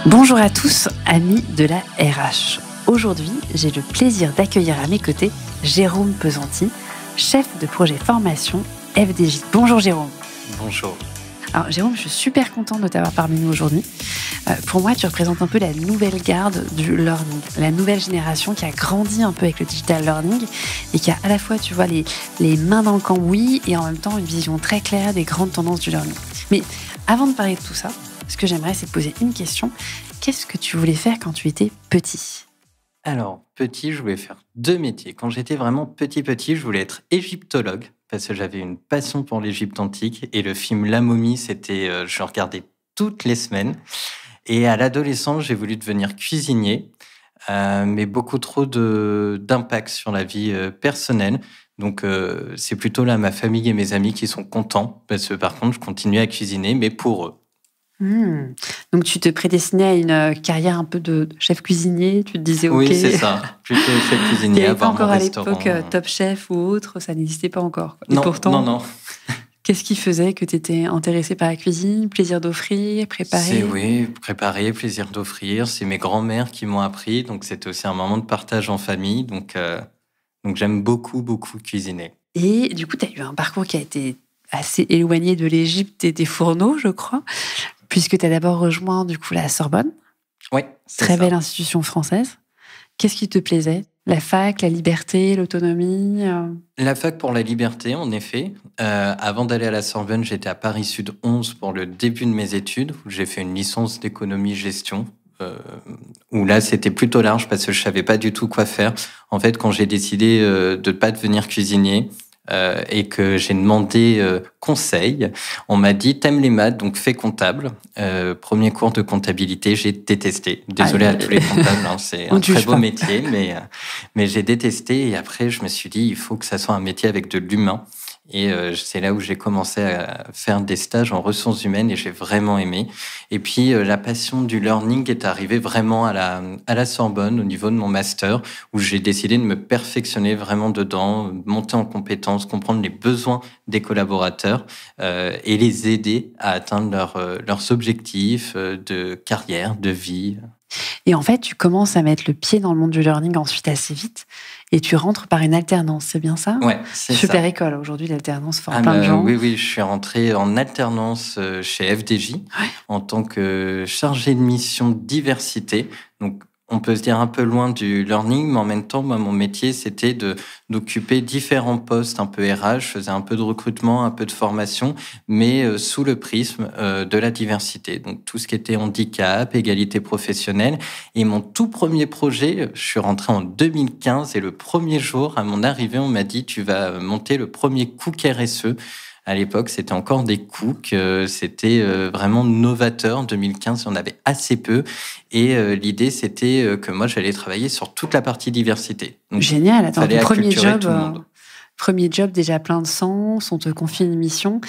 Bonjour à tous, amis de la RH. Aujourd'hui, j'ai le plaisir d'accueillir à mes côtés Jérôme Pesanti, chef de projet formation FDJ. Bonjour Jérôme. Bonjour. Alors Jérôme, je suis super contente de t'avoir parmi nous aujourd'hui. Pour moi, tu représentes un peu la nouvelle garde du learning, la nouvelle génération qui a grandi un peu avec le digital learning et qui a à la fois, tu vois, les mains dans le cambouis et en même temps une vision très claire des grandes tendances du learning. Mais avant de parler de tout ça, ce que j'aimerais, c'est te poser une question. Qu'est-ce que tu voulais faire quand tu étais petit ? Alors, petit, je voulais faire 2 métiers. Quand j'étais vraiment petit, je voulais être égyptologue parce que j'avais une passion pour l'Égypte antique et le film La Momie, je le regardais toutes les semaines. Et à l'adolescence, j'ai voulu devenir cuisinier, mais beaucoup trop d'impact sur la vie personnelle. Donc, c'est plutôt là ma famille et mes amis qui sont contents parce que par contre, je continuais à cuisiner, mais pour eux. Donc tu te prédestinais à une carrière un peu de chef cuisinier, tu te disais ok. Oui, c'est ça. Plutôt chef Il n'y cuisinier, avait pas avoir mon encore à restaurant. l'époque Top Chef ou autre, ça n'existait pas encore. Et Non, pourtant, non. qu'est-ce qui faisait que tu étais intéressé par la cuisine, plaisir d'offrir, préparer ? Oui, préparer, plaisir d'offrir. C'est mes grands-mères qui m'ont appris, donc c'était aussi un moment de partage en famille. Donc j'aime beaucoup cuisiner. Et du coup, tu as eu un parcours qui a été assez éloigné de l'Égypte et des fourneaux, je crois, puisque tu as d'abord rejoint du coup la Sorbonne, Oui, c'est très ça. belle institution française. Qu'est-ce qui te plaisait ? La fac, la liberté, l'autonomie La fac pour la liberté, en effet. Avant d'aller à la Sorbonne, j'étais à Paris Sud 11 pour le début de mes études, où j'ai fait une licence d'économie-gestion, où là, c'était plutôt large parce que je savais pas du tout quoi faire. En fait, quand j'ai décidé de pas devenir cuisinier, et que j'ai demandé conseil, on m'a dit t'aimes les maths donc fais comptable. Premier cours de comptabilité, j'ai détesté. Désolé à tous les comptables, c'est un très beau métier, mais j'ai détesté. Et après je me suis dit il faut que ça soit un métier avec de l'humain. Et c'est là où j'ai commencé à faire des stages en ressources humaines et j'ai vraiment aimé. Et puis la passion du learning est arrivée vraiment à la Sorbonne au niveau de mon master où j'ai décidé de me perfectionner vraiment dedans, monter en compétences, comprendre les besoins des collaborateurs et les aider à atteindre leurs objectifs de carrière, de vie. Et en fait, tu commences à mettre le pied dans le monde du learning ensuite assez vite et tu rentres par une alternance, c'est bien ça ? Ouais, c'est Super ça. École, aujourd'hui l'alternance forme plein de gens. Oui, je suis rentré en alternance chez FDJ en tant que chargé de mission diversité. Donc, on peut se dire un peu loin du learning, mais en même temps, moi, mon métier, c'était d'occuper différents postes un peu RH. Je faisais un peu de recrutement, un peu de formation, mais sous le prisme de la diversité. Donc, tout ce qui était handicap, égalité professionnelle. Et mon tout premier projet, je suis rentré en 2015 et le premier jour, à mon arrivée, on m'a dit « Tu vas monter le premier Cook RSE ». À l'époque, c'était encore des cooks, c'était vraiment novateur. En 2015, il y en avait assez peu. Et l'idée, c'était que moi, j'allais travailler sur toute la partie diversité. Donc, génial, attends, fallait ton acculturer tout le monde. Premier job déjà plein de sens, on te confie une mission.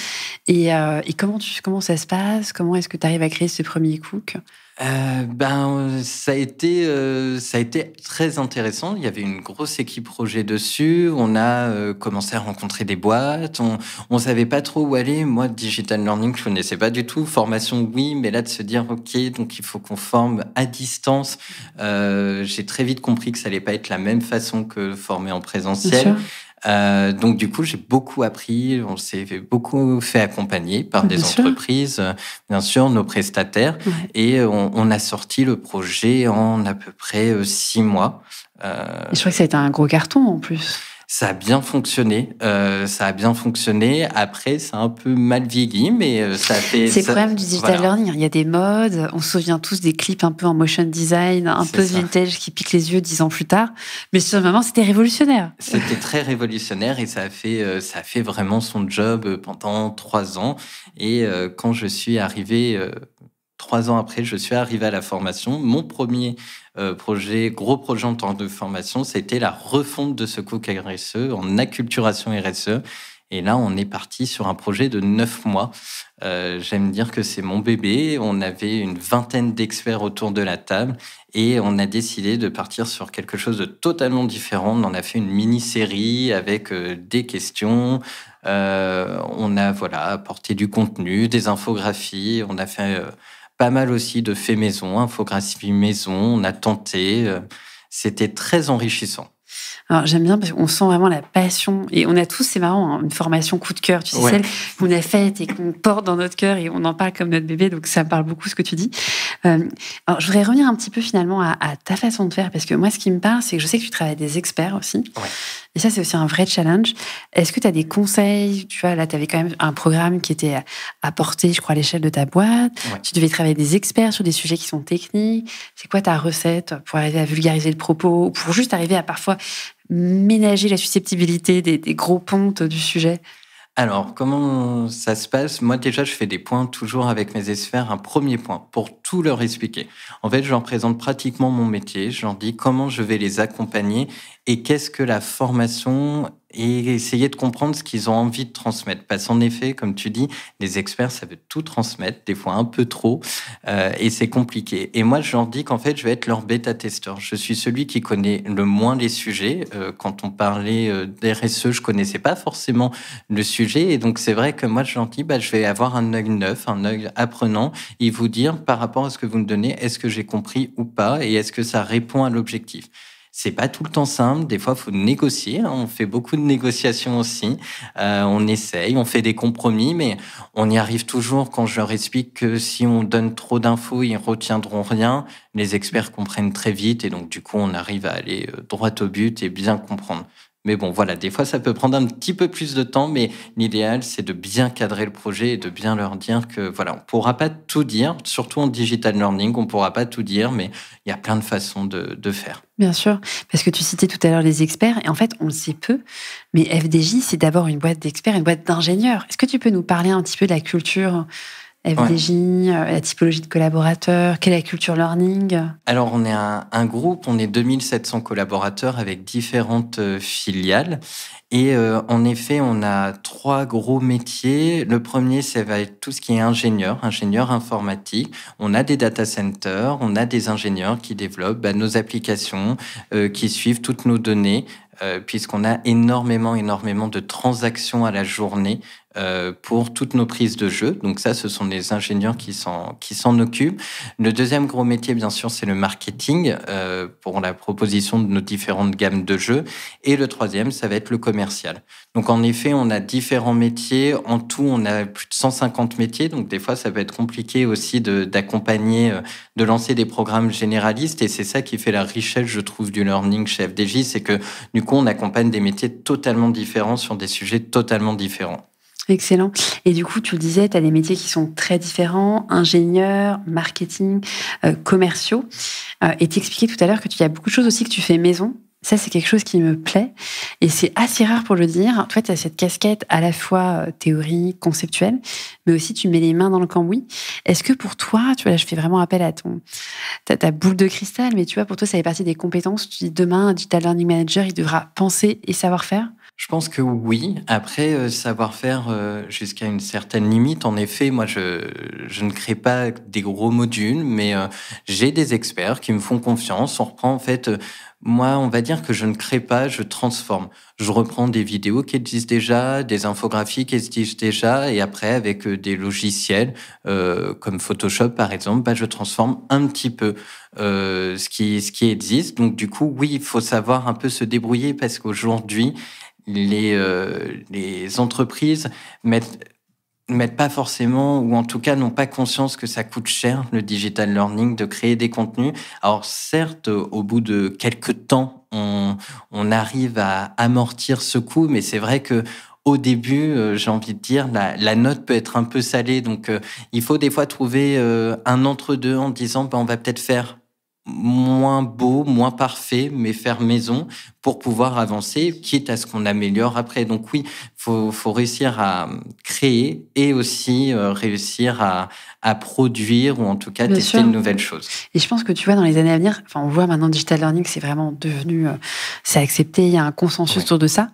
Et comment ça se passe ? Comment est-ce que tu arrives à créer ce premier cook ? Ça a été très intéressant. Il y avait une grosse équipe projet dessus. On a commencé à rencontrer des boîtes. On savait pas trop où aller. Moi, digital learning, je connaissais pas du tout. Formation, oui, mais là de se dire, ok, donc il faut qu'on forme à distance. J'ai très vite compris que ça allait pas être la même façon que former en présentiel. Donc du coup, j'ai beaucoup appris. On s'est beaucoup fait accompagner par des entreprises, bien sûr, nos prestataires, et on a sorti le projet en à peu près 6 mois. Et je crois que ça a été un gros carton en plus. Ça a bien fonctionné. Après, ça a un peu mal vieilli, mais ça a fait... C'est le problème du digital learning. Il y a des modes. On se souvient tous des clips un peu en motion design, un peu vintage qui piquent les yeux 10 ans plus tard. Mais sur le moment, c'était révolutionnaire. C'était très révolutionnaire et ça a fait vraiment son job pendant 3 ans. Et quand je suis arrivé... 3 ans après, je suis arrivé à la formation. Mon premier gros projet en tant que formation, c'était la refonte de ce Cook RSE en acculturation RSE. Et là, on est parti sur un projet de 9 mois. J'aime dire que c'est mon bébé. On avait une vingtaine d'experts autour de la table et on a décidé de partir sur quelque chose de totalement différent. On en a fait une mini-série avec des questions. On a apporté du contenu, des infographies. On a fait pas mal aussi de faits maison, infographie maison, on a tenté, c'était très enrichissant. Alors, j'aime bien parce qu'on sent vraiment la passion. Et on a tous, c'est marrant, hein, une formation coup de cœur. Tu sais, Ouais. celle qu'on a faite et qu'on porte dans notre cœur et on en parle comme notre bébé. Donc, ça me parle beaucoup ce que tu dis. Alors, je voudrais revenir un petit peu finalement à ta façon de faire. Parce que moi, ce qui me parle, c'est que je sais que tu travailles avec des experts aussi. Ouais. Et ça, c'est aussi un vrai challenge. Est-ce que tu as des conseils? Tu vois, là, tu avais quand même un programme qui était à porter, je crois, à l'échelle de ta boîte. Ouais. Tu devais travailler avec des experts sur des sujets qui sont techniques. C'est quoi ta recette pour arriver à vulgariser le propos, pour juste arriver à parfois ménager la susceptibilité des gros pontes du sujet? Alors, comment ça se passe? Moi, déjà, je fais des points toujours avec mes experts. Un premier point pour tout leur expliquer. En fait, je leur présente pratiquement mon métier. Je leur dis comment je vais les accompagner et qu'est-ce que la formation et essayer de comprendre ce qu'ils ont envie de transmettre. Parce qu'en effet, comme tu dis, les experts, ça veut tout transmettre, des fois un peu trop, et c'est compliqué. Et moi, je leur dis qu'en fait, je vais être leur bêta-testeur. Je suis celui qui connaît le moins les sujets. Quand on parlait d'RSE, je connaissais pas forcément le sujet. Et donc, c'est vrai que moi, je leur dis, je vais avoir un œil neuf, un œil apprenant, et vous dire, par rapport à ce que vous me donnez, est-ce que j'ai compris ou pas, et est-ce que ça répond à l'objectif? C'est pas tout le temps simple. Des fois, il faut négocier. On fait beaucoup de négociations aussi. On essaye, on fait des compromis, mais on y arrive toujours quand je leur explique que si on donne trop d'infos, ils retiendront rien. Les experts comprennent très vite et donc, du coup, on arrive à aller droit au but et bien comprendre. Mais bon, voilà, des fois, ça peut prendre un petit peu plus de temps, mais l'idéal, c'est de bien cadrer le projet et de bien leur dire que, voilà, on pourra pas tout dire, surtout en digital learning, on pourra pas tout dire, mais il y a plein de façons de faire. Bien sûr, parce que tu citais tout à l'heure les experts, et en fait, on le sait peu, mais FDJ, c'est d'abord une boîte d'experts, une boîte d'ingénieurs. Est-ce que tu peux nous parler un petit peu de la culture FDJ, la typologie de collaborateurs, quelle est la culture learning? Alors, on est un groupe, on est 2700 collaborateurs avec différentes filiales. Et en effet, on a 3 gros métiers. Le premier, ça va être tout ce qui est ingénieur informatique. On a des data centers, on a des ingénieurs qui développent nos applications, qui suivent toutes nos données, puisqu'on a énormément de transactions à la journée pour toutes nos prises de jeu. Donc ça, ce sont les ingénieurs qui s'en occupent. Le deuxième gros métier, bien sûr, c'est le marketing pour la proposition de nos différentes gammes de jeux. Et le troisième, ça va être le commercial. Donc en effet, on a différents métiers. En tout, on a plus de 150 métiers. Donc des fois, ça peut être compliqué aussi d'accompagner, de lancer des programmes généralistes. Et c'est ça qui fait la richesse, je trouve, du learning chez FDJ. C'est que du coup, on accompagne des métiers totalement différents sur des sujets totalement différents. Excellent. Et du coup, tu le disais, tu as des métiers qui sont très différents, ingénieurs, marketing, commerciaux. Et tu expliquais tout à l'heure que tu y a beaucoup de choses aussi que tu fais maison. Ça, c'est quelque chose qui me plaît. Et c'est assez rare pour le dire. Toi, tu as cette casquette à la fois théorique, conceptuelle, mais aussi tu mets les mains dans le cambouis. Est-ce que pour toi, tu vois, là, je fais vraiment appel à ta boule de cristal, mais tu vois, pour toi, ça fait partie des compétences. Tu dis demain, un digital learning manager, il devra penser et savoir faire? Je pense que oui. Après, savoir-faire jusqu'à une certaine limite. En effet, moi, je ne crée pas des gros modules, mais j'ai des experts qui me font confiance. On reprend, en fait, moi, on va dire que je ne crée pas, je transforme. Je reprends des vidéos qui existent déjà, des infographies qui existent déjà, et après, avec des logiciels comme Photoshop, par exemple, je transforme un petit peu ce qui existe. Donc, du coup, oui, il faut savoir un peu se débrouiller parce qu'aujourd'hui, les entreprises mettent pas forcément, ou en tout cas n'ont pas conscience que ça coûte cher, le digital learning, de créer des contenus. Alors certes, au bout de quelques temps, on arrive à amortir ce coût, mais c'est vrai que au début, j'ai envie de dire, la note peut être un peu salée. Donc, il faut des fois trouver un entre-deux en disant, on va peut-être faire moins beau, moins parfait, mais faire maison pour pouvoir avancer, quitte à ce qu'on améliore après. Donc oui, faut réussir à créer et aussi réussir à produire ou en tout cas Bien tester sûr. de nouvelles choses. Et je pense que tu vois, dans les années à venir, enfin, on voit maintenant digital learning, c'est vraiment devenu, c'est accepté, il y a un consensus autour de ça.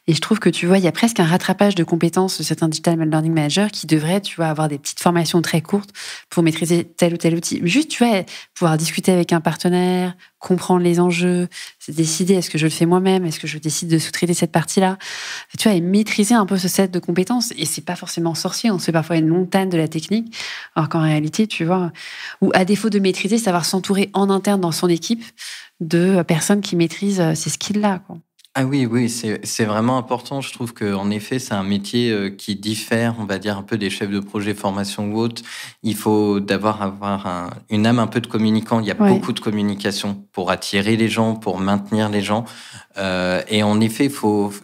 Et je trouve que tu vois, il y a presque un rattrapage de compétences de certains digital learning managers qui devraient, tu vois, avoir des petites formations très courtes pour maîtriser tel ou tel outil. Juste, tu vois, pouvoir discuter avec un partenaire, comprendre les enjeux, se décider est-ce que je le fais fais moi-même? Est-ce que je décide de sous-traiter cette partie-là? Tu vois, et maîtriser un peu ce set de compétences. Et c'est pas forcément sorcier. On se fait parfois une montagne de la technique. Alors qu'en réalité, tu vois, ou à défaut de maîtriser, savoir s'entourer en interne dans son équipe de personnes qui maîtrisent ces skills-là, quoi. Ah oui, oui, c'est vraiment important. Je trouve qu'en effet, c'est un métier qui diffère, on va dire, un peu des chefs de projet formation ou autres. Il faut avoir une âme un peu de communicant. Il y a beaucoup de communication pour attirer les gens, pour maintenir les gens. Et en effet,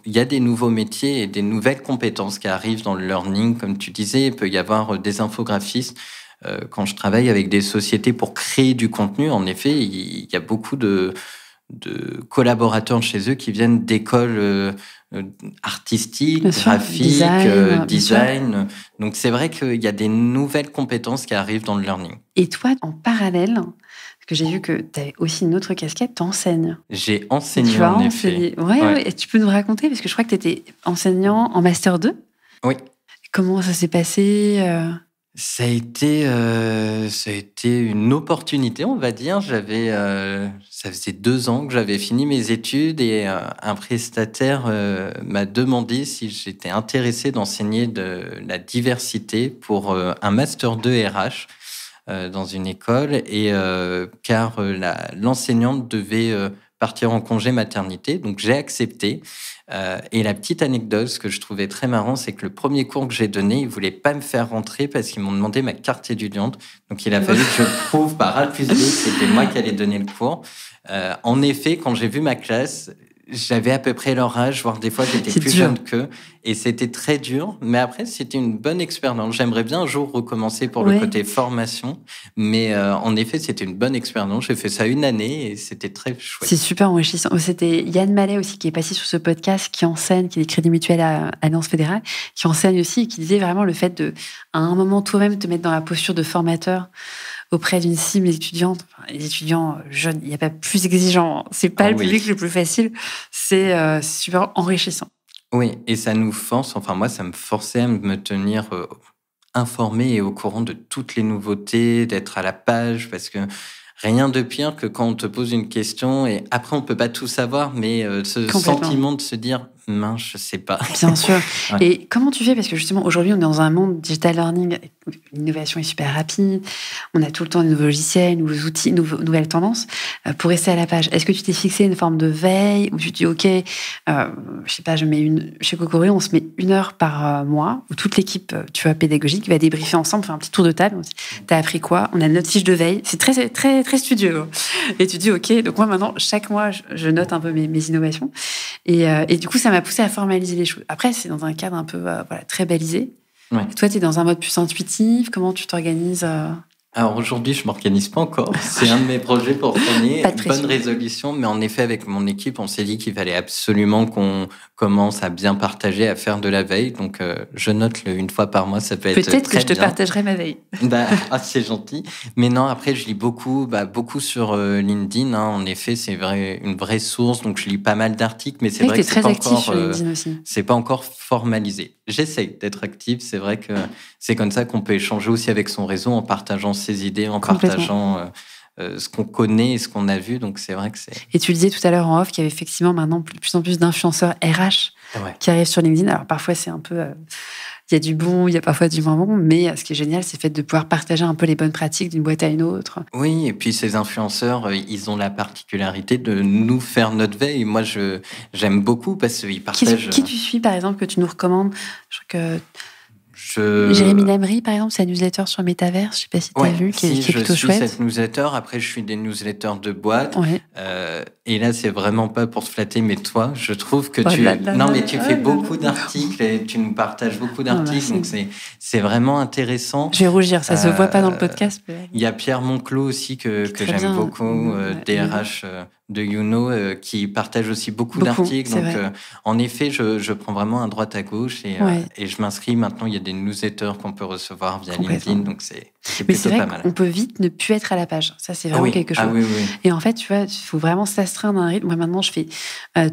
il y a des nouveaux métiers et des nouvelles compétences qui arrivent dans le learning. Comme tu disais, il peut y avoir des infographistes. Quand je travaille avec des sociétés pour créer du contenu, en effet, il y a beaucoup de collaborateurs chez eux qui viennent d'écoles artistiques, graphiques, design. Donc c'est vrai qu'il y a des nouvelles compétences qui arrivent dans le learning. Et toi, en parallèle, parce que j'ai vu que tu avais aussi une autre casquette, tu enseignes. J'ai enseigné, en effet. Ouais. Et tu peux nous raconter, parce que je crois que tu étais enseignant en Master 2. Oui. Comment ça s'est passé Ça a été une opportunité, on va dire. Ça faisait 2 ans que j'avais fini mes études et un prestataire m'a demandé si j'étais intéressé d'enseigner de la diversité pour un Master 2 RH dans une école car l'enseignante devait partir en congé maternité. Donc j'ai accepté. Et la petite anecdote, ce que je trouvais très marrant, c'est que le premier cours que j'ai donné, ils voulaient pas me faire rentrer parce qu'ils m'ont demandé ma carte étudiante. Donc il a fallu que je prouve par A plus B que c'était moi qui allais donner le cours. En effet, quand j'ai vu ma classe, j'avais à peu près leur âge, voire des fois j'étais plus jeune qu'eux. Et c'était très dur, mais après c'était une bonne expérience. J'aimerais bien un jour recommencer pour le côté formation, mais en effet c'était une bonne expérience. J'ai fait ça 1 année et c'était très chouette. C'est super enrichissant. C'était Yann Mallet aussi qui est passé sur ce podcast, qui enseigne, qui est Crédit Mutuel à Alliance Fédérale, qui enseigne aussi et qui disait vraiment le fait de, à un moment toi-même, te mettre dans la posture de formateur auprès d'une cible étudiante. Enfin, les étudiants jeunes, il n'y a pas plus exigeant. C'est pas le public le plus facile. C'est super enrichissant. Oui, et ça nous force, enfin moi, ça me forçait à me tenir informé et au courant de toutes les nouveautés, d'être à la page, parce que rien de pire que quand on te pose une question et après on peut pas tout savoir, mais ce sentiment de se dire mince, je sais pas. Bien sûr. Et comment tu fais? Parce que justement, aujourd'hui, on est dans un monde digital learning, l'innovation est super rapide, on a tout le temps de nouveaux logiciels, nouveaux outils, nouvelles tendances. Pour rester à la page, est-ce que tu t'es fixé une forme de veille où tu te dis, OK, je sais pas, chez Cocori, on se met 1 heure par mois où toute l'équipe, tu vois, pédagogique va débriefer ensemble, faire un petit tour de table. T'as appris quoi? On a notre fiche de veille. C'est très, très, très studieux. Et tu te dis, OK, donc moi maintenant, chaque mois, je note un peu mes innovations. Et du coup, ça m'a poussé à formaliser les choses. Après, c'est dans un cadre un peu très balisé. Ouais. Toi, tu es dans un mode plus intuitif. Comment tu t'organises Alors aujourd'hui, je ne m'organise pas encore. C'est un de mes projets pour cette année. Bonne résolution. Mais en effet, avec mon équipe, on s'est dit qu'il fallait absolument qu'on commence à bien partager, à faire de la veille. Donc, je note 1 fois par mois. Ça peut être peut-être très que je te bien. partagerai ma veille. C'est gentil. Mais non, après, je lis beaucoup sur LinkedIn. En effet, c'est une vraie source. Donc, je lis pas mal d'articles. Mais c'est vrai que c'est très pas actif encore, sur LinkedIn aussi. C'est pas encore formalisé. J'essaye d'être actif. C'est vrai que c'est comme ça qu'on peut échanger aussi avec son réseau en partageant ses idées, en partageant ce qu'on connaît et ce qu'on a vu. Donc, c'est vrai que c'est... Et tu le disais tout à l'heure en off qu'il y avait effectivement maintenant de plus en plus d'influenceurs RH qui arrivent sur LinkedIn. Alors, parfois, c'est un peu... il y a du bon, il y a parfois du moins bon, mais ce qui est génial, c'est le fait de pouvoir partager un peu les bonnes pratiques d'une boîte à une autre. Oui, et puis ces influenceurs, ils ont la particularité de nous faire notre veille. Moi, j'aime beaucoup parce qu'ils partagent... Qui tu suis, par exemple, que tu nous recommandes? Je crois que... Jérémy Lamry, par exemple, sa newsletter sur Metaverse, je ne sais pas si tu as vu, qui est plutôt chouette. Je suis cette newsletter. Après, je suis des newsletters de boîtes. Ouais. Et là, c'est vraiment pas pour te flatter, mais toi, je trouve que tu fais beaucoup d'articles et tu nous partages beaucoup d'articles. Donc, c'est vraiment intéressant. Je vais rougir, ça se voit pas dans le podcast. Il y a Pierre Monclos aussi que j'aime beaucoup, DRH de Youno, qui partage aussi beaucoup d'articles. Donc, en effet, je prends vraiment à droite à gauche et je m'inscris. Maintenant, il y a des newsletters qu'on peut recevoir via LinkedIn, donc c'est plutôt pas mal. On peut vite ne plus être à la page. Ça, c'est vraiment quelque chose. Oui. Et en fait, tu vois, il faut vraiment s'astreindre à un rythme. Moi, maintenant, je fais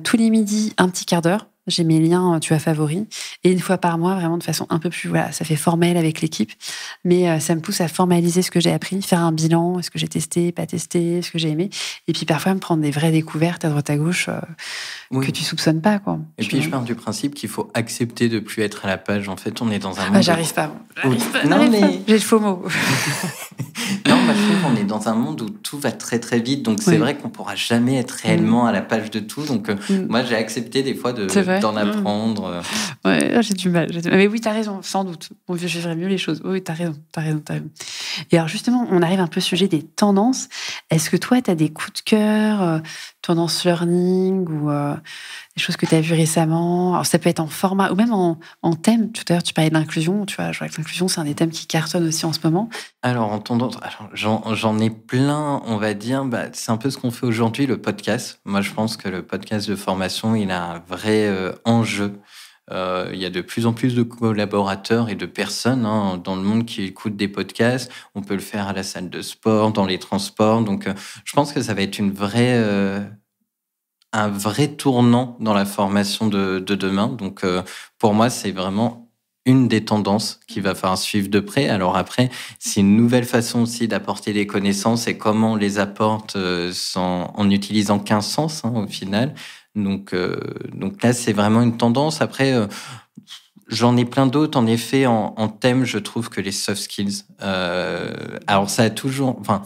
tous les midis un petit quart d'heure. j'ai mes liens, tu vois, favoris. Et une fois par mois, vraiment de façon un peu plus, voilà, ça fait formel avec l'équipe. Mais ça me pousse à formaliser ce que j'ai appris, faire un bilan, est-ce que j'ai testé, pas testé, ce que j'ai aimé. Et puis parfois, me prendre des vraies découvertes à droite à gauche que tu soupçonnes pas, quoi. Et puis, je pars du principe qu'il faut accepter de plus être à la page. En fait, on est dans un monde... J'arrive pas. Non, mais... J'ai le faux mot. Non, moi, je trouve qu'on est dans un monde où tout va très, très vite. Donc, c'est vrai qu'on pourra jamais être réellement à la page de tout. Donc, moi, j'ai accepté des fois d'en apprendre. Ouais, j'ai du mal. Mais oui, t'as raison, sans doute. Je ferais mieux les choses. Oui, t'as raison. Et alors, justement, on arrive un peu au sujet des tendances. Est-ce que toi, t'as des coups de cœur, tendance learning ou des choses que t'as vues récemment? Alors, ça peut être en format ou même en thème. Tout à l'heure, tu parlais de l'inclusion. Tu vois, je vois que l'inclusion, c'est un des thèmes qui cartonne aussi en ce moment. Alors, en tendance, j'en ai plein, on va dire. C'est un peu ce qu'on fait aujourd'hui, le podcast. Moi, je pense que le podcast de formation, il a un vrai enjeu. Il y a de plus en plus de collaborateurs et de personnes dans le monde qui écoutent des podcasts. On peut le faire à la salle de sport, dans les transports. Donc, je pense que ça va être un vrai tournant dans la formation de demain. Donc, pour moi, c'est vraiment une des tendances qu'il va falloir suivre de près. Alors après, c'est une nouvelle façon aussi d'apporter des connaissances et comment on les apporte en n'utilisant qu'un sens au final. Donc là, c'est vraiment une tendance. Après, j'en ai plein d'autres. En effet, en thème, je trouve que les soft skills... alors ça a toujours... Enfin,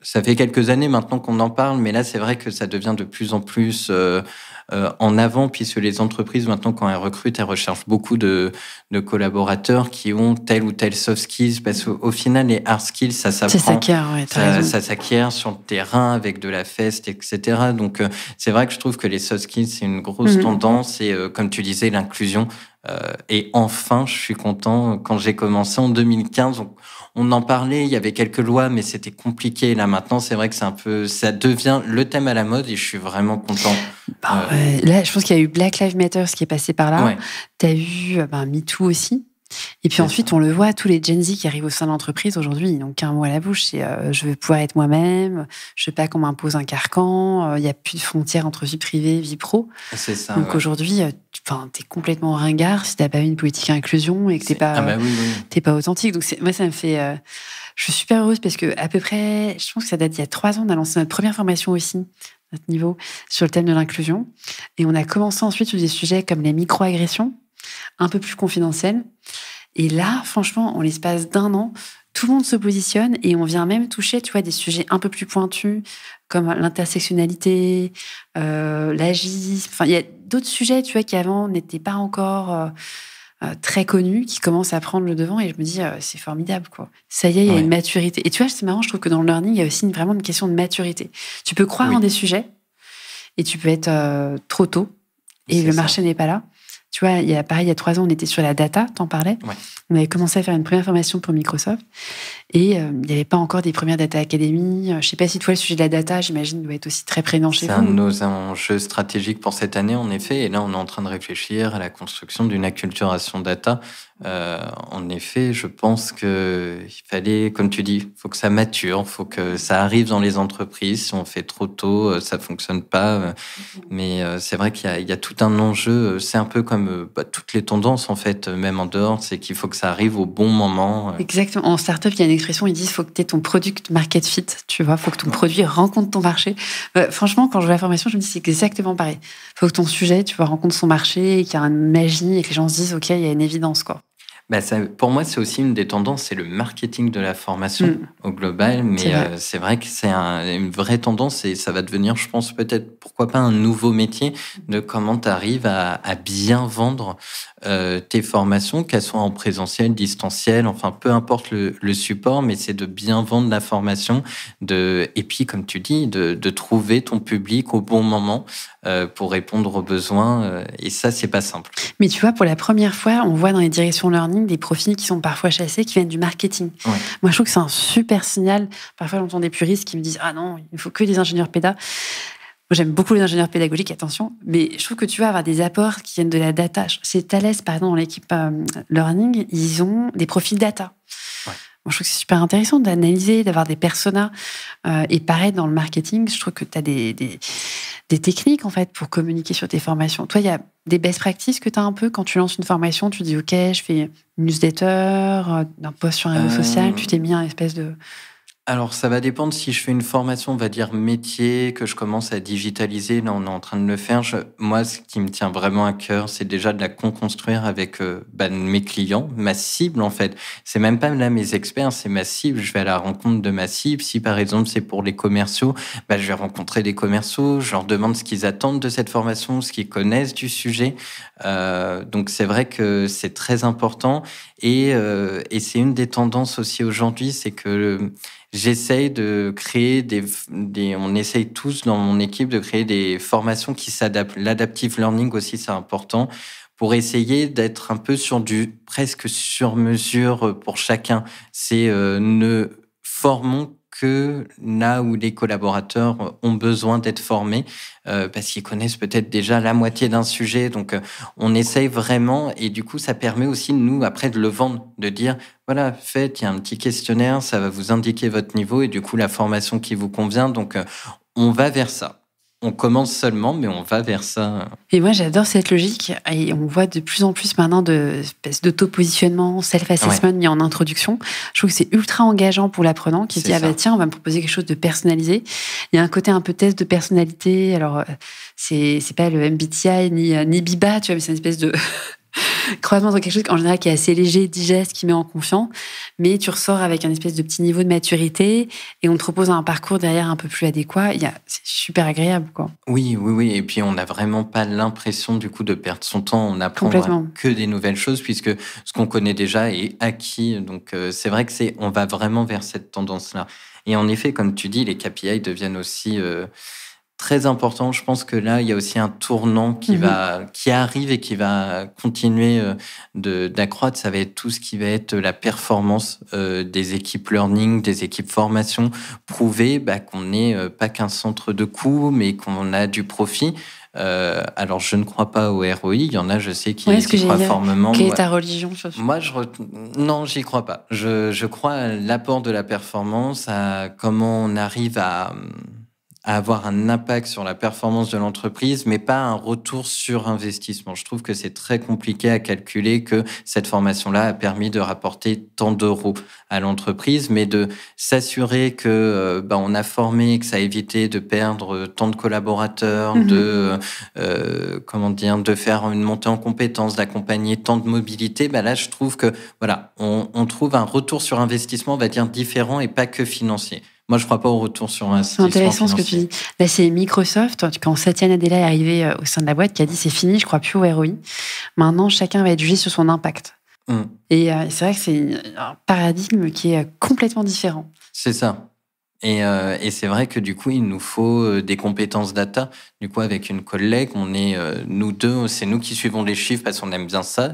ça fait quelques années maintenant qu'on en parle, mais là, c'est vrai que ça devient de plus en plus en avant, puisque les entreprises, maintenant, quand elles recrutent, elles recherchent beaucoup de collaborateurs qui ont tel ou tel soft skills, parce qu'au final, les hard skills, ça s'apprend. Ça s'acquiert, ouais, ça s'acquiert sur le terrain, avec de la feste, etc. Donc, c'est vrai que je trouve que les soft skills, c'est une grosse tendance, et comme tu disais, l'inclusion. Et enfin, je suis content, quand j'ai commencé en 2015, on en parlait, il y avait quelques lois, mais c'était compliqué. Là, maintenant, c'est vrai que ça devient le thème à la mode et je suis vraiment content. Là, je pense qu'il y a eu Black Lives Matter, ce qui est passé par là. Ouais. Tu as eu MeToo aussi. Et puis ensuite, on le voit, tous les Gen Z qui arrivent au sein de l'entreprise aujourd'hui, ils n'ont qu'un mot à la bouche, c'est je veux pouvoir être moi-même, je veux pas qu'on m'impose un carcan, il n'y a plus de frontières entre vie privée et vie pro. C'est ça. Donc aujourd'hui, t'es complètement ringard si t'as pas eu une politique inclusion et que t'es pas authentique. Donc moi, ça me fait... je suis super heureuse parce que à peu près, je pense que ça date d'il y a 3 ans, on a lancé notre première formation aussi, notre niveau, sur le thème de l'inclusion. Et on a commencé ensuite sur des sujets comme les micro-agressions, un peu plus confidentiel. Et là, franchement, en l'espace d'1 an, tout le monde se positionne et on vient même toucher, tu vois, des sujets un peu plus pointus comme l'intersectionnalité, l'agisme. Enfin, il y a d'autres sujets, tu vois, qui avant n'étaient pas encore très connus, qui commencent à prendre le devant. Et je me dis, c'est formidable, quoi. Ça y est, il y a une maturité. Et tu vois, c'est marrant, je trouve que dans le learning, il y a aussi vraiment une question de maturité. Tu peux croire en des sujets et tu peux être trop tôt et le marché n'est pas là. Tu vois, il y a 3 ans, on était sur la data, t'en parlais. Ouais. On avait commencé à faire une première formation pour Microsoft et il n'y avait pas encore des premières data academy. Je ne sais pas si toi, le sujet de la data, j'imagine, doit être aussi très prégnant chez vous. C'est un de nos enjeux stratégiques pour cette année, en effet. Et là, on est en train de réfléchir à la construction d'une acculturation data. En effet, je pense qu'il fallait, comme tu dis, il faut que ça mature, il faut que ça arrive dans les entreprises. Si on fait trop tôt, ça ne fonctionne pas. Mais c'est vrai qu'il y a tout un enjeu. C'est un peu comme toutes les tendances, en fait, même en dehors, c'est qu'il faut que ça arrive au bon moment. Exactement. En start-up, il y a une expression, ils disent, il faut que tu aies ton product market fit, tu vois, il faut que ton produit rencontre ton marché. Franchement, quand je vois la formation, je me dis, c'est exactement pareil. Il faut que ton sujet, tu vois, rencontre son marché, qu'il y a une magie et que les gens se disent, OK, il y a une évidence, quoi. Pour moi, c'est aussi une des tendances, c'est le marketing de la formation au global, mais c'est vrai que c'est une vraie tendance et ça va devenir, je pense, peut-être, pourquoi pas, un nouveau métier de comment tu arrives à bien vendre tes formations, qu'elles soient en présentiel, distanciel, enfin, peu importe le support, mais c'est de bien vendre la formation, et puis, comme tu dis, de trouver ton public au bon moment pour répondre aux besoins, et ça, c'est pas simple. Mais tu vois, pour la première fois, on voit dans les directions learning des profils qui sont parfois chassés, qui viennent du marketing. Ouais. Moi, je trouve que c'est un super signal. Parfois, j'entends des puristes qui me disent « Ah non, il ne faut que des ingénieurs pédas ». Moi, j'aime beaucoup les ingénieurs pédagogiques, attention, mais je trouve que tu vas avoir des apports qui viennent de la data. C'est Thales, par exemple, dans l'équipe learning, ils ont des profils data. Ouais. Moi, je trouve que c'est super intéressant d'analyser, d'avoir des personas. Et pareil, dans le marketing, je trouve que tu as des techniques, en fait, pour communiquer sur tes formations. Toi, il y a des best practices que tu as un peu quand tu lances une formation, tu dis, OK, je fais une newsletter, un post sur un réseau social, tu t'es mis un espèce de... Alors, ça va dépendre si je fais une formation, on va dire métier, que je commence à digitaliser. Là, on est en train de le faire. Moi, ce qui me tient vraiment à cœur, c'est déjà de la construire avec mes clients, ma cible, en fait. C'est même pas là mes experts, c'est ma cible. Je vais à la rencontre de ma cible. Si, par exemple, c'est pour les commerciaux, je vais rencontrer des commerciaux. Je leur demande ce qu'ils attendent de cette formation, ce qu'ils connaissent du sujet. Donc, c'est vrai que c'est très important. Et c'est une des tendances aussi aujourd'hui, c'est que j'essaye de créer on essaye tous dans mon équipe de créer des formations qui s'adaptent. L'adaptive learning aussi, c'est important pour essayer d'être un peu sur du presque sur mesure pour chacun. C'est ne formons que là où les collaborateurs ont besoin d'être formés, parce qu'ils connaissent peut-être déjà la moitié d'un sujet. Donc, on essaye vraiment, et du coup, ça permet aussi, nous, après, de le vendre, de dire, voilà, faites, il y a un petit questionnaire, ça va vous indiquer votre niveau, et du coup, la formation qui vous convient. Donc, on va vers ça. On commence seulement, mais on va vers ça. Et moi, j'adore cette logique. Et on voit de plus en plus maintenant d'auto-positionnement, self-assessment mis en introduction. Je trouve que c'est ultra engageant pour l'apprenant qui se dit, tiens, on va me proposer quelque chose de personnalisé. Il y a un côté un peu test de personnalité. Alors, c'est pas le MBTI ni BIBA, tu vois, mais c'est une espèce de... croisement entre quelque chose en général qui est assez léger, digeste, qui met en confiance, mais tu ressors avec un espèce de petit niveau de maturité et on te propose un parcours derrière un peu plus adéquat. C'est super agréable, quoi. Oui. Et puis, on n'a vraiment pas l'impression, du coup, de perdre son temps. On apprend que des nouvelles choses puisque ce qu'on connaît déjà est acquis. Donc, c'est vrai que on va vraiment vers cette tendance-là. Et en effet, comme tu dis, les KPI deviennent aussi... très important. Je pense que là, il y a aussi un tournant qui arrive et qui va continuer d'accroître. Ça va être tout ce qui va être la performance des équipes learning, des équipes formation, prouver qu'on n'est pas qu'un centre de coût, mais qu'on a du profit. Alors, je ne crois pas au ROI. Il y en a, je sais, qui croient formellement. Quelle est ta religion sur ce Moi, non, j'y crois pas. Je crois à l'apport de la performance, à comment on arrive à avoir un impact sur la performance de l'entreprise, mais pas un retour sur investissement. Je trouve que c'est très compliqué à calculer que cette formation-là a permis de rapporter tant d'euros à l'entreprise, mais de s'assurer que on a formé, que ça a évité de perdre tant de collaborateurs, de faire une montée en compétences, d'accompagner tant de mobilité. Là, je trouve que on trouve un retour sur investissement, on va dire différent et pas que financier. Moi, je ne crois pas au retour sur un investissement financier. C'est intéressant ce que tu dis. Là, c'est Microsoft, quand Satya Nadella est arrivé au sein de la boîte, qui a dit c'est fini, je ne crois plus au ROI. Maintenant, chacun va être jugé sur son impact. Et c'est vrai que c'est un paradigme qui est complètement différent. C'est ça. Et c'est vrai que du coup, il nous faut des compétences data. Du coup, avec une collègue, on est nous deux, c'est nous qui suivons les chiffres parce qu'on aime bien ça.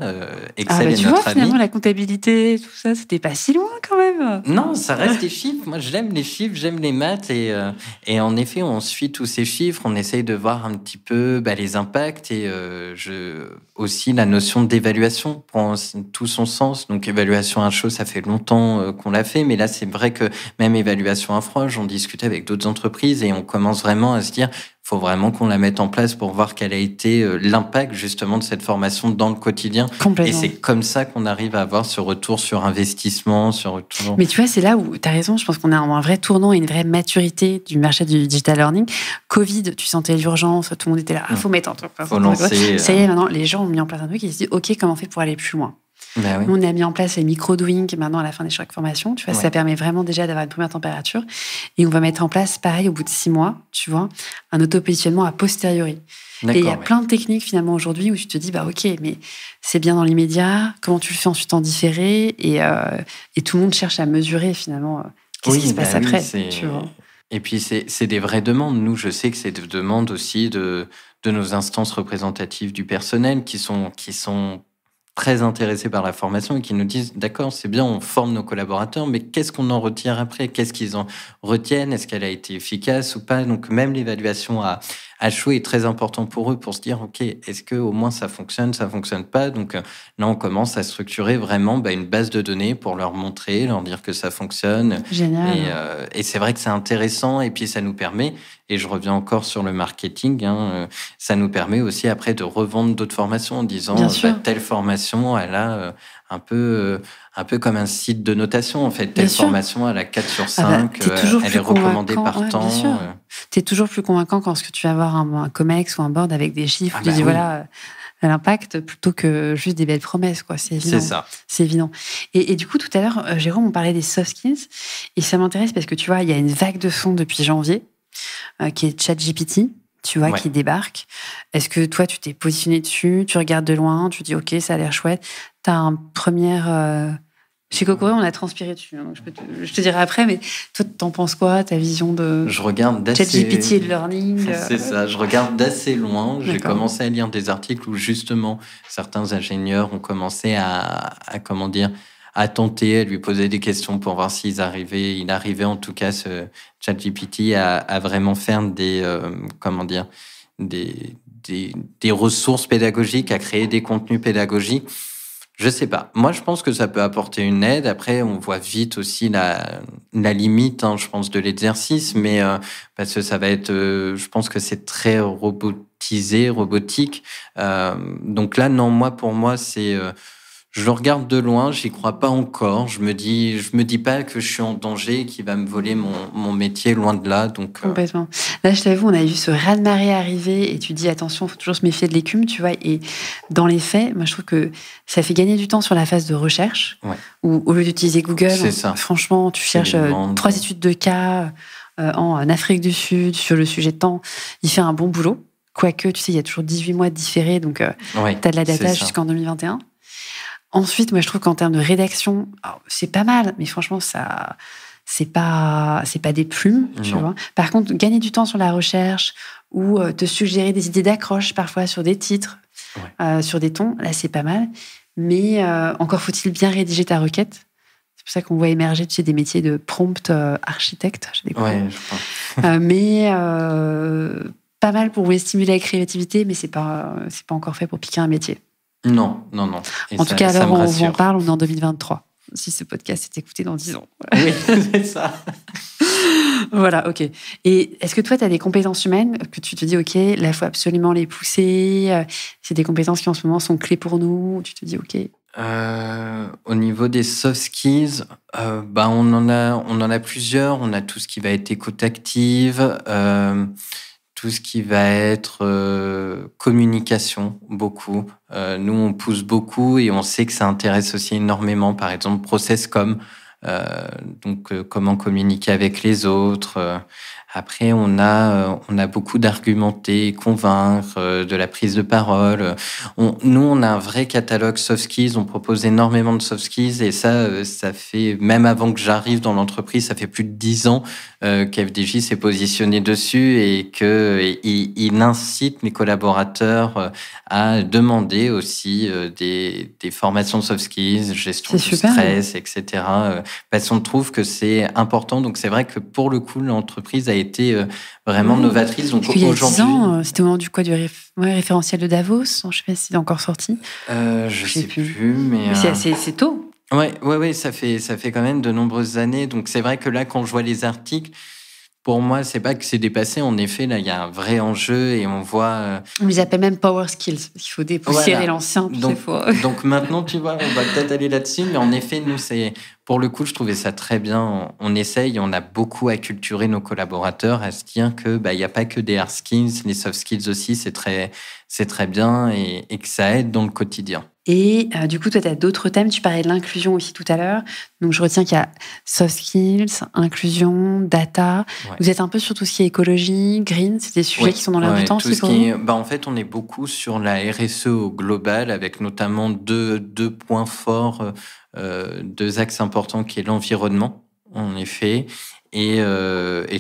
Excel est tu notre vois, ami. Finalement, la comptabilité, tout ça, c'était pas si loin quand même. Non, ça reste des chiffres. Moi, j'aime les chiffres, j'aime les maths. Et en effet, on suit tous ces chiffres. On essaye de voir un petit peu les impacts et aussi la notion d'évaluation prend tout son sens. Donc, évaluation à chaud, ça fait longtemps qu'on l'a fait. Mais là, c'est vrai que même évaluation à froid, j'en discutais avec d'autres entreprises et on commence vraiment à se dire faut vraiment qu'on la mette en place pour voir quel a été l'impact justement de cette formation dans le quotidien. Et c'est comme ça qu'on arrive à avoir ce retour sur investissement, sur retour... Mais tu vois, c'est là où tu as raison, je pense qu'on a un vrai tournant et une vraie maturité du marché du digital learning. Covid, tu sentais l'urgence, tout le monde était là, faut mettre en place. Faut lancer... Ça y est, maintenant, les gens ont mis en place un truc et ils se disent, OK, comment on fait pour aller plus loin ? Oui. Nous, on a mis en place les micro-doing maintenant à la fin de chaque formation. Tu vois, ça permet vraiment déjà d'avoir une première température. Et on va mettre en place, pareil, au bout de 6 mois, tu vois, un auto-positionnement a posteriori. Et il y a plein de techniques finalement aujourd'hui où tu te dis, OK, mais c'est bien dans l'immédiat, comment tu le fais ensuite en différé et tout le monde cherche à mesurer finalement qu'est-ce qui se passe après. Tu vois. Et puis, c'est des vraies demandes. Nous, je sais que c'est des demandes aussi de nos instances représentatives du personnel qui sont très intéressés par la formation et qui nous disent d'accord, c'est bien, on forme nos collaborateurs, mais qu'est-ce qu'on en retire après ? Qu'est-ce qu'ils en retiennent ? Est-ce qu'elle a été efficace ou pas ? Donc même l'évaluation à à chaud est très important pour eux pour se dire, OK, est-ce que au moins ça fonctionne pas? Donc là, on commence à structurer vraiment une base de données pour leur montrer, leur dire que ça fonctionne. Génial. Et c'est vrai que c'est intéressant et puis ça nous permet, et je reviens encore sur le marketing, ça nous permet aussi après de revendre d'autres formations en disant Bien sûr. telle formation, elle a un peu comme un site de notation en fait. Telle Bien sûr. formation, elle a 4 sur 5, T'es toujours elle plus est recommandée convaincant. par Ouais, temps. bien sûr. T'es toujours plus convaincant quand tu vas avoir un COMEX ou un board avec des chiffres. Tu dis Oui. voilà l'impact plutôt que juste des belles promesses, quoi. C'est évident. C'est ça. C'est évident. Et du coup, tout à l'heure, Jérôme, on parlait des soft skills. Et ça m'intéresse parce que tu vois, il y a une vague de fond depuis janvier qui est ChatGPT, tu vois, qui débarque. Est-ce que toi, tu t'es positionné dessus? Tu regardes de loin, tu dis, OK, ça a l'air chouette. T'as un premier... Chez Cocorion, on a transpiré dessus. Donc je te dirai après, mais toi, t'en penses quoi? Ta vision de je regarde d'assez... ChatGPT et le learning C'est ça, je regarde d'assez loin. J'ai commencé à lire des articles où justement certains ingénieurs ont commencé à tenter, à lui poser des questions pour voir il arrivait en tout cas ce ChatGPT à vraiment faire des ressources pédagogiques, à créer des contenus pédagogiques. Je sais pas. Moi, je pense que ça peut apporter une aide. Après, on voit vite aussi la limite, je pense, de l'exercice, mais parce que ça va être, je pense que c'est très robotique. Donc là, non, pour moi, c'est, je le regarde de loin, j'y crois pas encore. Je me dis pas que je suis en danger, qu'il va me voler mon métier, loin de là. Donc complètement. Là, je t'avoue, on a vu ce raz-de-marée arriver et tu dis attention, faut toujours se méfier de l'écume, tu vois. Et dans les faits, moi, je trouve que ça fait gagner du temps sur la phase de recherche, où au lieu d'utiliser Google, franchement, tu cherches 3 études de cas en Afrique du Sud sur le sujet de temps. Il fait un bon boulot, quoique, tu sais, il y a toujours 18 mois de différé, donc tu as de la data jusqu'en 2021. Ensuite, moi, je trouve qu'en termes de rédaction, c'est pas mal, mais franchement, ça, c'est pas des plumes, tu vois. Par contre, gagner du temps sur la recherche ou te suggérer des idées d'accroche parfois sur des titres, sur des tons, là, c'est pas mal. Mais encore faut-il bien rédiger ta requête. C'est pour ça qu'on voit émerger, tu sais, des métiers de prompt architecte. Je crois. Mais pas mal pour stimuler la créativité, mais c'est pas encore fait pour piquer un métier. Non. Et en tout cas, alors on vous en parle, on est en 2023. Si ce podcast est écouté dans 10 ans. Oui, c'est ça. Voilà, ok. Et est-ce que toi, tu as des compétences humaines que tu te dis, ok, là, il faut absolument les pousser. C'est des compétences qui, en ce moment, sont clés pour nous. Tu te dis, ok. Au niveau des soft skills, on en a plusieurs. On a tout ce qui va être écoute active, tout ce qui va être communication, beaucoup. Nous, on pousse beaucoup et on sait que ça intéresse aussi énormément. Par exemple, ProcessCom, donc comment communiquer avec les autres. Après, on a beaucoup d'argumenter, convaincre, de la prise de parole. Nous, on a un vrai catalogue soft skills. On propose énormément de soft skills et ça fait, même avant que j'arrive dans l'entreprise, ça fait plus de 10 ans qu'FDJ s'est positionné dessus et qu'il incite mes collaborateurs à demander aussi des formations de soft skills, gestion du stress, etc. Parce qu'on trouve que c'est important. Donc, c'est vrai que pour le coup, l'entreprise a été vraiment novatrice. Donc, il y a 10 ans, c'était au moment du référentiel de Davos. Je ne sais pas si c'est encore sorti. Je sais plus, mais c'est tôt. Ouais, ça fait quand même de nombreuses années. Donc, c'est vrai que là, quand je vois les articles, pour moi, c'est pas que c'est dépassé. En effet, là, il y a un vrai enjeu et on voit... On les appelle même power skills. Il faut dépoussiérer l'ancien toutes ces fois. Donc maintenant, tu vois, on va peut-être aller là-dessus. Mais en effet, nous, pour le coup, je trouvais ça très bien. On essaye, on a beaucoup acculturé nos collaborateurs à se dire que il n'y a pas que des hard skills, les soft skills aussi, c'est très bien et que ça aide dans le quotidien. Et du coup, toi, tu as d'autres thèmes. Tu parlais de l'inclusion aussi tout à l'heure. Donc, je retiens qu'il y a soft skills, inclusion, data. Ouais. Vous êtes un peu sur tout ce qui est écologie, green. C'est des sujets qui sont dans l'air du temps. En fait, on est beaucoup sur la RSE au global, avec notamment deux points forts, 2 axes importants, qui est l'environnement, en effet, et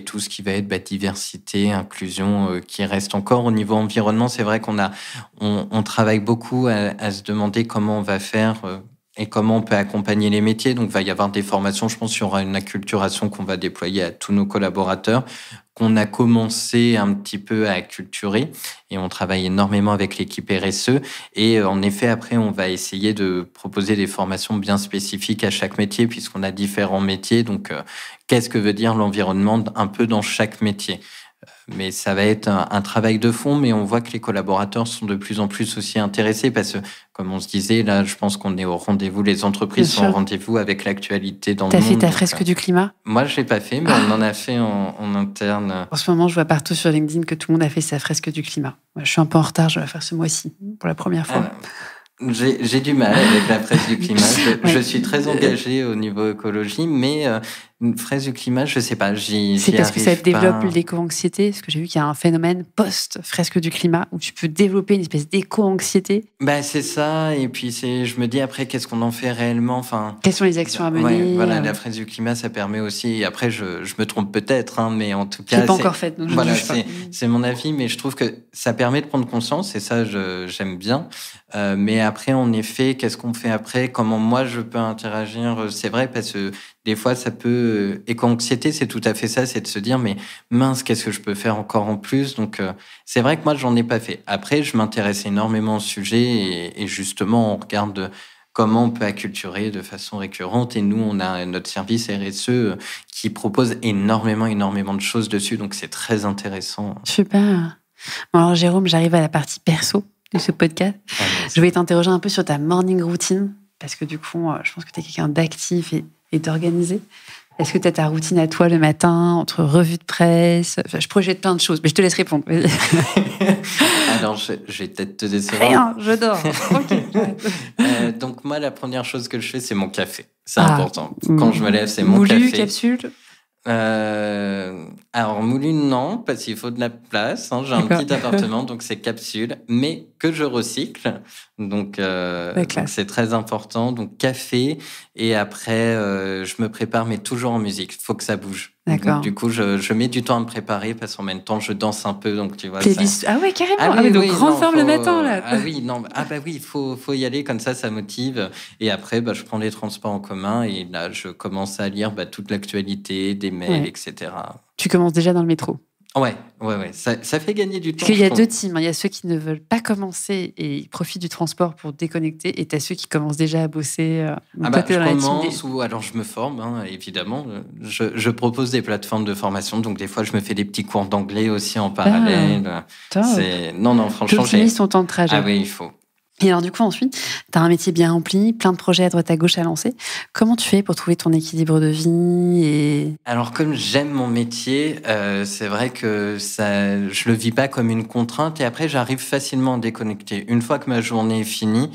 tout ce qui va être diversité, inclusion, qui reste encore au niveau environnement. C'est vrai qu'on travaille beaucoup à se demander comment on va faire et comment on peut accompagner les métiers. Donc, il va y avoir des formations. Je pense qu'il y aura une acculturation qu'on va déployer à tous nos collaborateurs, qu'on a commencé un petit peu à acculturer. Et on travaille énormément avec l'équipe RSE. Et en effet, après, on va essayer de proposer des formations bien spécifiques à chaque métier, puisqu'on a différents métiers. Donc, qu'est-ce que veut dire l'environnement un peu dans chaque métier ? Mais ça va être un travail de fond, mais on voit que les collaborateurs sont de plus en plus aussi intéressés parce que, comme on se disait, là, je pense qu'on est au rendez-vous, les entreprises sont au rendez-vous avec l'actualité dans le monde. T'as fait ta fresque du climat ? Moi, je l'ai pas fait, mais on en a fait en interne. En ce moment, je vois partout sur LinkedIn que tout le monde a fait sa fresque du climat. Moi, je suis un peu en retard, je vais la faire ce mois-ci, pour la première fois. J'ai du mal avec la fresque du climat. Je suis très engagé au niveau écologie, mais une fresque du climat, je sais pas. C'est parce que ça développe l'éco-anxiété. Parce que j'ai vu qu'il y a un phénomène post-fresque du climat où tu peux développer une espèce d'éco-anxiété. Bah, c'est ça. Et puis, je me dis après, qu'est-ce qu'on en fait réellement? Enfin, quelles sont les actions à mener? Ouais, voilà, la fresque du climat, ça permet aussi. Et après, je me trompe peut-être, hein, mais en tout cas. C'est pas encore fait, donc je ne juge pas. C'est mon avis, mais je trouve que ça permet de prendre conscience, et ça, j'aime bien. Mais après, en effet, qu'est-ce qu'on fait après? Comment moi, je peux interagir? C'est vrai, parce que des fois, ça peut... Éco-anxiété, c'est tout à fait ça, c'est de se dire, mais mince, qu'est-ce que je peux faire encore en plus? Donc, c'est vrai que moi, j'en ai pas fait. Après, je m'intéresse énormément au sujet et justement, on regarde comment on peut acculturer de façon récurrente. Et nous, on a notre service RSE qui propose énormément de choses dessus. Donc, c'est très intéressant. Super. Bon, alors, Jérôme, j'arrive à la partie perso de ce podcast. Je vais t'interroger un peu sur ta morning routine, parce que du coup, je pense que tu es quelqu'un d'actif et d'organisé. Est-ce que tu as ta routine à toi le matin, entre revue de presse? Enfin, je projette plein de choses, mais je te laisse répondre. Alors, je vais peut-être te décevoir. Rien, je dors. Okay. Donc, moi, la première chose que je fais, c'est mon café. C'est important. Quand je me lève, c'est mon café. Moulu, capsule? Alors, moulu, non, parce qu'il faut de la place. Hein. J'ai un petit appartement, donc c'est capsule, mais que je recycle. Donc, c'est très important. Donc, café. Et après, je me prépare, mais toujours en musique. Il faut que ça bouge. D'accord. Donc, du coup, je mets du temps à me préparer parce qu'en même temps, je danse un peu. Donc, tu vois. Ça... Ah ouais, carrément. Donc, grande forme le matin, là. Ah oui, non. Ah bah oui, il faut y aller. Comme ça motive. Et après, je prends les transports en commun. Et là, je commence à lire toute l'actualité, des mails, etc. Tu commences déjà dans le métro? Ouais. Ça fait gagner du temps. Parce qu'il y a deux teams. Il y a ceux qui ne veulent pas commencer et ils profitent du transport pour déconnecter. Et tu as ceux qui commencent déjà à bosser. Je commence ou alors je me forme, hein, évidemment. Je propose des plateformes de formation. Donc, des fois, je me fais des petits cours d'anglais aussi en parallèle. Non, franchement. Tu optimises ton temps de trajet. Ah oui, il faut. Et alors, du coup, ensuite, tu as un métier bien rempli, plein de projets à droite à gauche à lancer. Comment tu fais pour trouver ton équilibre de vie Alors, comme j'aime mon métier, c'est vrai que je le vis pas comme une contrainte. Et après, j'arrive facilement à déconnecter. Une fois que ma journée est finie,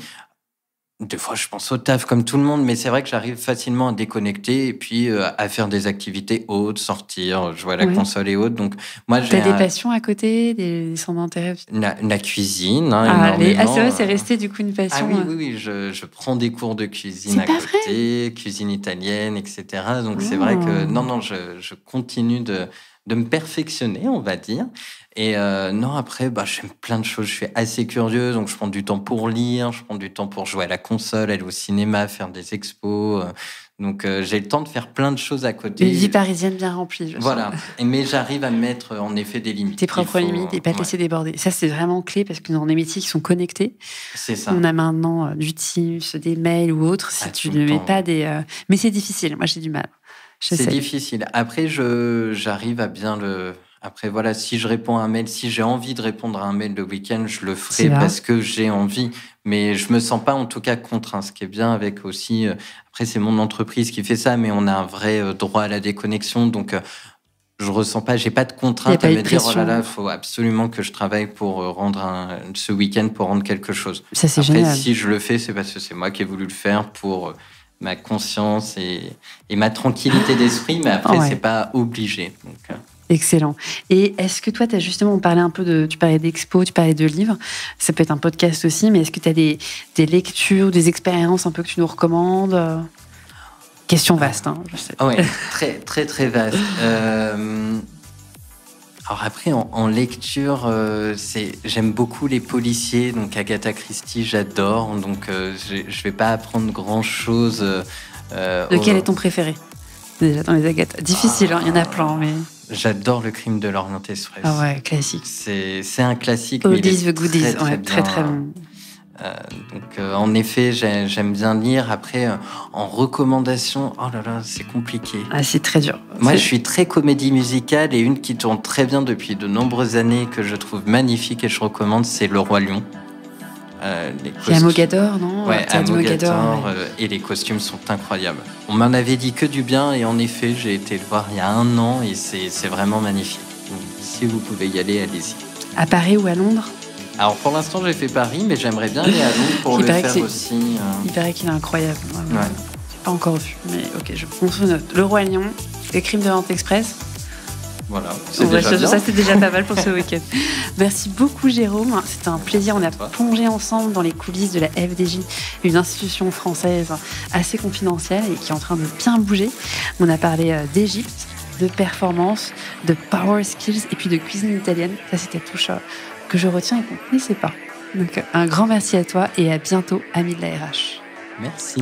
des fois, je pense au taf comme tout le monde, mais c'est vrai que j'arrive facilement à déconnecter et puis à faire des activités autres, sortir, jouer à la console et autres. Donc, moi, t'as des passions à côté, des centres d'intérêt? La cuisine, énormément. C'est vrai, c'est resté du coup une passion. Oui, je prends des cours de cuisine à côté, cuisine italienne, etc. Donc, c'est vrai que je continue de me perfectionner, on va dire. Et après, j'aime plein de choses. Je suis assez curieuse, donc je prends du temps pour lire, je prends du temps pour jouer à la console, aller au cinéma, faire des expos. Donc, j'ai le temps de faire plein de choses à côté. Une vie parisienne bien remplie, je sens. Mais j'arrive à mettre en effet des limites. Tes propres limites et pas te laisser déborder. Ça, c'est vraiment clé parce que dans des métiers qui sont connectés, c'est ça. On a maintenant du Teams, des mails ou autres. Si tu ne mets pas des... Mais c'est difficile. Moi, j'ai du mal. C'est difficile. Après, j'arrive à bien le... Après, voilà, si je réponds à un mail, si j'ai envie de répondre à un mail le week-end, je le ferai parce que j'ai envie. Mais je me sens pas, en tout cas, contraint. Ce qui est bien avec aussi... Après, c'est mon entreprise qui fait ça, mais on a un vrai droit à la déconnexion. Donc, je ressens pas... J'ai pas de contrainte à me dire, oh là là, il faut absolument que je travaille pour ce week-end pour rendre quelque chose. Ça, c'est Après, génial. Si je le fais, c'est parce que c'est moi qui ai voulu le faire pour... ma conscience et ma tranquillité d'esprit, mais après, c'est pas obligé. Donc, Excellent. Et est-ce que toi, tu as justement parlé un peu tu parlais d'expo, tu parlais de livres, ça peut être un podcast aussi, mais est-ce que tu as des lectures, des expériences un peu que tu nous recommandes? Question vaste, hein, je sais. Ouais, très, très, très vaste. Alors après, en lecture, j'aime beaucoup les policiers, donc Agatha Christie, j'adore. Donc je vais pas apprendre grand-chose. Lequel est ton préféré? Déjà dans les Agatha. Difficile, il y en a plein, mais... J'adore Le Crime de l'Orient Express. Ah ouais, classique. C'est un classique. Oldies the Goodies, très très bon. Donc en effet, j'aime bien lire. Après, en recommandation, oh là là, c'est compliqué. Ah, c'est très dur. Moi, je suis très comédie musicale et une qui tourne très bien depuis de nombreuses années que je trouve magnifique et je recommande, c'est Le Roi Lion. C'est à Mogador, non? Ouais, à Mogador, et les costumes sont incroyables. On m'en avait dit que du bien et en effet, j'ai été le voir il y a 1 an et c'est vraiment magnifique. Donc, si vous pouvez y aller, allez-y. À Paris ou à Londres? Alors pour l'instant, j'ai fait Paris, mais j'aimerais bien aller à Londres pour le faire aussi. Il paraît qu'il est incroyable. Ouais. J'ai pas encore vu, mais ok, on se note. Le Roi Lion, Les Crimes de l'Orient Express. Voilà, c'est déjà bien. Ça, c'est déjà pas mal pour ce week-end. Merci beaucoup, Jérôme. C'était un plaisir. On a plongé ensemble dans les coulisses de la FDJ, une institution française assez confidentielle et qui est en train de bien bouger. On a parlé d'Égypte, de performance, de power skills et puis de cuisine italienne. Ça, c'était tout ça que je retiens et qu'on ne connaissait pas. Donc, un grand merci à toi et à bientôt, amis de la RH. Merci.